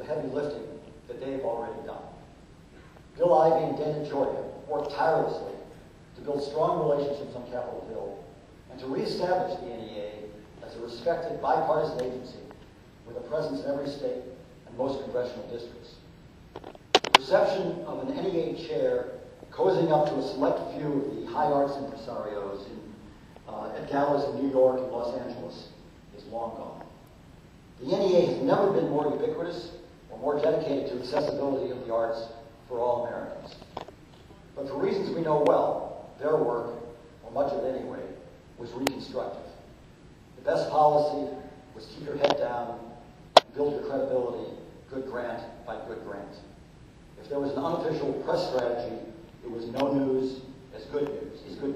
heavy lifting that they've already done. Bill Ivey and Dana Joy have worked tirelessly to build strong relationships on Capitol Hill and to reestablish the NEA as a respected bipartisan agency with a presence in every state and most congressional districts. The perception of an NEA chair cozying up to a select few of the high arts impresarios at galas in New York and Los Angeles is long gone. The NEA has never been more ubiquitous or more dedicated to accessibility of the arts for all Americans. But for reasons we know well, their work, or much of it anyway, was reconstructive. The best policy was keep your head down, build your credibility, good grant by good grant. If there was an unofficial press strategy, it was no news is good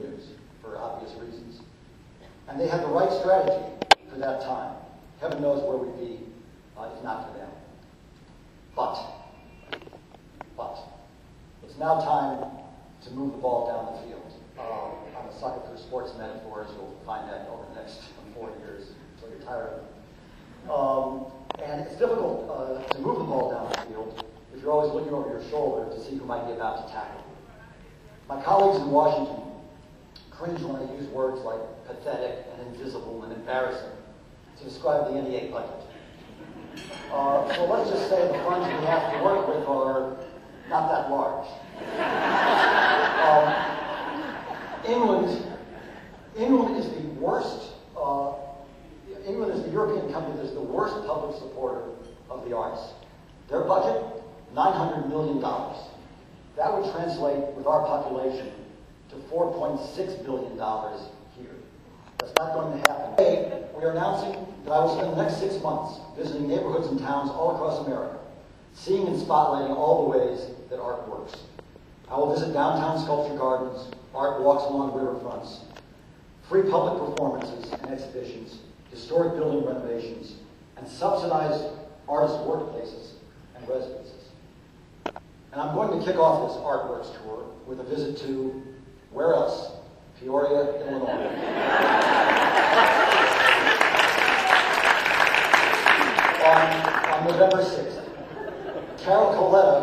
news, for obvious reasons. And they had the right strategy for that time. Heaven knows where we'd be if not for them. But, it's now time to move the ball down the field. I'm a sucker for sports metaphors. You'll find that over the next 4 years until you're tired of them. And it's difficult to move the ball down the field if you're always looking over your shoulder to see who might be about to tackle. My colleagues in Washington cringe when I use words like pathetic and invisible and embarrassing to describe the NEA budget. So let's just say the funds we have to work with are not that large. England is the worst, England is the European country that is the worst public supporter of the arts. Their budget, $900 million. That would translate with our population to $4.6 billion here. That's not going to happen. Today, we are announcing that I will spend the next 6 months visiting neighborhoods and towns all across America, seeing and spotlighting all the ways that art works. I will visit downtown sculpture gardens, art walks along riverfronts, free public performances and exhibitions, historic building renovations, and subsidized artist workplaces and residences. And I'm going to kick off this Artworks tour with a visit to, where else? Peoria, Illinois. On November 6th. Carol Coletta,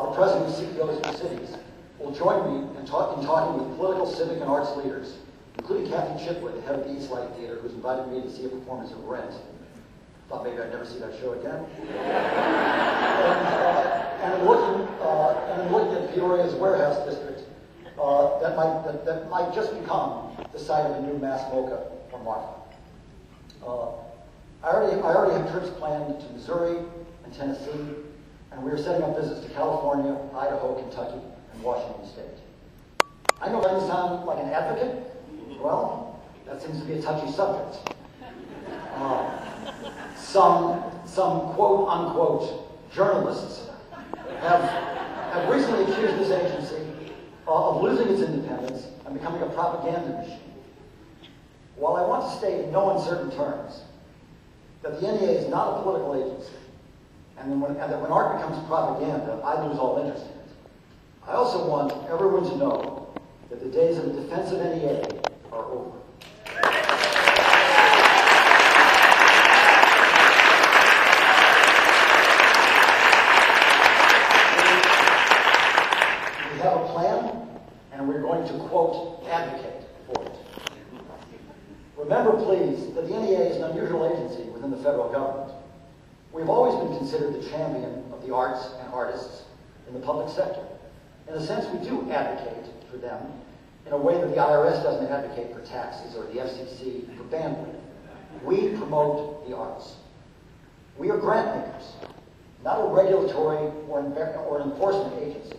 the president of CEOs for Cities, will join me in talking with political, civic, and arts leaders, including Kathy Chitwood, the head of the East Light Theater, who's invited me to see a performance of Rent. Thought maybe I'd never see that show again. And looking at Peoria's warehouse district, that might just become the site of a new Mass MoCA or Marfa. I already have trips planned to Missouri and Tennessee, and we are setting up visits to California, Idaho, Kentucky, and Washington State. I know I sound like an advocate. Well, that seems to be a touchy subject. Some quote-unquote journalists have recently accused this agency of losing its independence and becoming a propaganda machine. While I want to state in no uncertain terms that the NEA is not a political agency, and that when art becomes propaganda, I lose all interest in it, I also want everyone to know that the days of the defensive NEA are over. We have a plan, and we're going to, quote, advocate for it. Remember, please, that the NEA is an unusual agency within the federal government. We've always been considered the champion of the arts and artists in the public sector. In a sense, we do advocate for them in a way that the IRS doesn't advocate for taxes or the FCC for bandwidth. We promote the arts. We are grant makers, not a regulatory or an enforcement agency.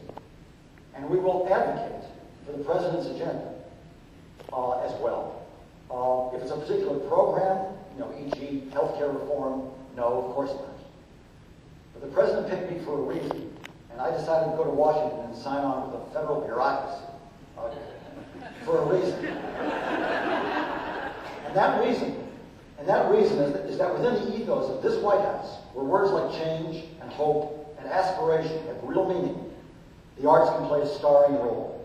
And we will advocate for the president's agenda as well. If it's a particular program, e.g. healthcare reform, no, of course not. But the president picked me for a reason, and I decided to go to Washington and sign on with the federal bureaucracy for a reason. And that reason is that within the ethos of this White House, where words like change and hope and aspiration have real meaning, the arts can play a starring role.